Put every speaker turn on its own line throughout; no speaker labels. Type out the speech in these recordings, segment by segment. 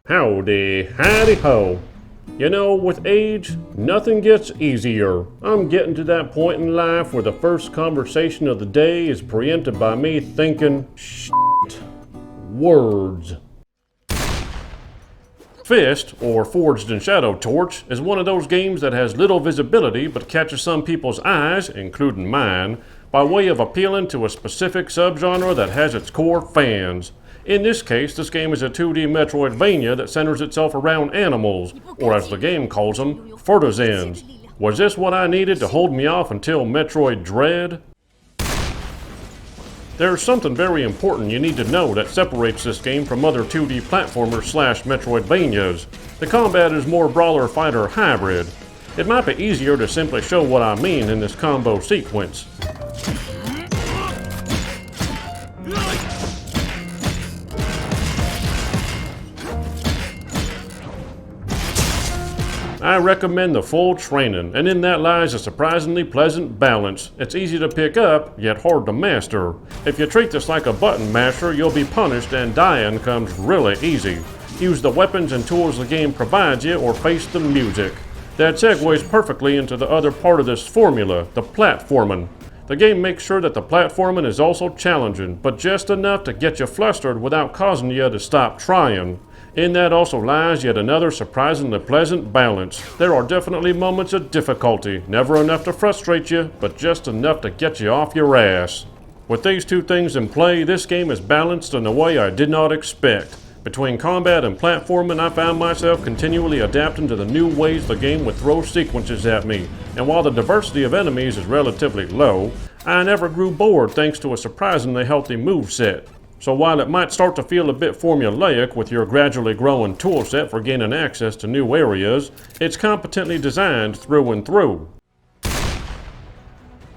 Howdy, howdy ho. You know, with age, nothing gets easier. I'm getting to that point in life where the first conversation of the day is preempted by me thinking, shit, words. F.I.S.T, or Forged in Shadow Torch, is one of those games that has little visibility but catches some people's eyes, including mine, by way of appealing to a specific subgenre that has its core fans. In this case, this game is a 2D Metroidvania that centers itself around animals, or as the game calls them, F.I.S.T. Was this what I needed to hold me off until Metroid Dread? There's something very important you need to know that separates this game from other 2D platformers / Metroidvanias. The combat is more brawler-fighter hybrid. It might be easier to simply show what I mean in this combo sequence. I recommend the full training, and in that lies a surprisingly pleasant balance. It's easy to pick up, yet hard to master. If you treat this like a button masher, you'll be punished and dying comes really easy. Use the weapons and tools the game provides you or face the music. That segues perfectly into the other part of this formula, the platforming. The game makes sure that the platforming is also challenging, but just enough to get you flustered without causing you to stop trying. In that also lies yet another surprisingly pleasant balance. There are definitely moments of difficulty, never enough to frustrate you, but just enough to get you off your ass. With these two things in play, this game is balanced in a way I did not expect. Between combat and platforming, I found myself continually adapting to the new ways the game would throw sequences at me, and while the diversity of enemies is relatively low, I never grew bored thanks to a surprisingly healthy moveset. So while it might start to feel a bit formulaic with your gradually growing toolset for gaining access to new areas, it's competently designed through and through.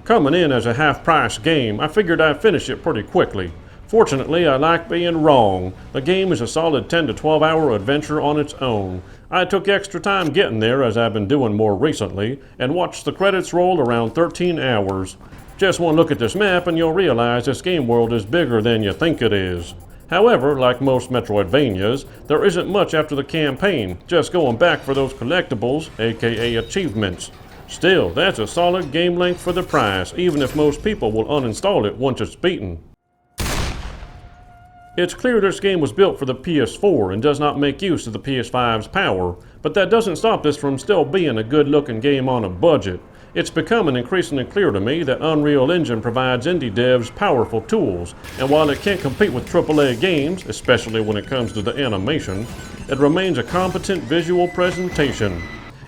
Coming in as a half-price game, I figured I'd finish it pretty quickly. Fortunately, I like being wrong. The game is a solid 10 to 12 hour adventure on its own. I took extra time getting there, as I've been doing more recently, and watched the credits roll around 13 hours. Just one look at this map and you'll realize this game world is bigger than you think it is. However, like most Metroidvanias, there isn't much after the campaign, just going back for those collectibles, aka achievements. Still, that's a solid game length for the price, even if most people will uninstall it once it's beaten. It's clear this game was built for the PS4 and does not make use of the PS5's power, but that doesn't stop this from still being a good-looking game on a budget. It's becoming increasingly clear to me that Unreal Engine provides indie devs powerful tools, and while it can't compete with AAA games, especially when it comes to the animation, it remains a competent visual presentation.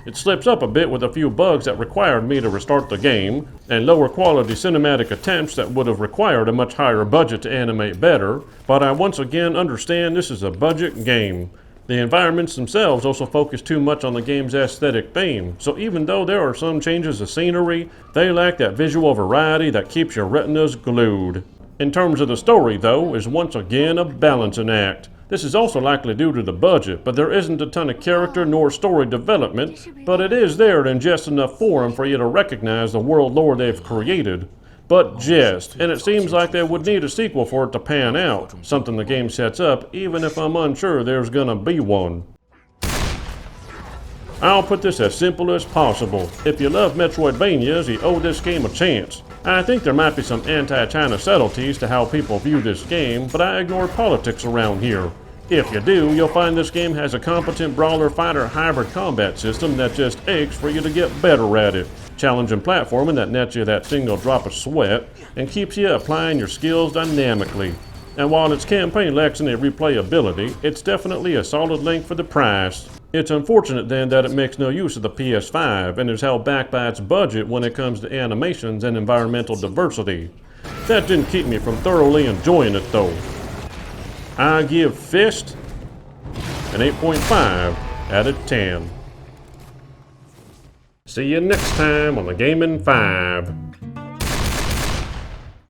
It slips up a bit with a few bugs that required me to restart the game, and lower quality cinematic attempts that would have required a much higher budget to animate better, but I once again understand this is a budget game. The environments themselves also focus too much on the game's aesthetic theme, so even though there are some changes of scenery, they lack that visual variety that keeps your retinas glued. In terms of the story, though, is once again a balancing act. This is also likely due to the budget, but there isn't a ton of character nor story development, but it is there in just enough form for you to recognize the world lore they've created. But just, and it seems like they would need a sequel for it to pan out, something the game sets up, even if I'm unsure there's gonna be one. I'll put this as simple as possible. If you love Metroidvanias, you owe this game a chance. I think there might be some anti-China subtleties to how people view this game, but I ignore politics around here. If you do, you'll find this game has a competent brawler-fighter hybrid combat system that just aches for you to get better at it. Challenging platforming that nets you that single drop of sweat and keeps you applying your skills dynamically. And while its campaign lacks any replayability, it's definitely a solid length for the price. It's unfortunate then that it makes no use of the PS5 and is held back by its budget when it comes to animations and environmental diversity. That didn't keep me from thoroughly enjoying it though. I give F.I.S.T an 8.5 out of 10. See you next time on the Gaming 5.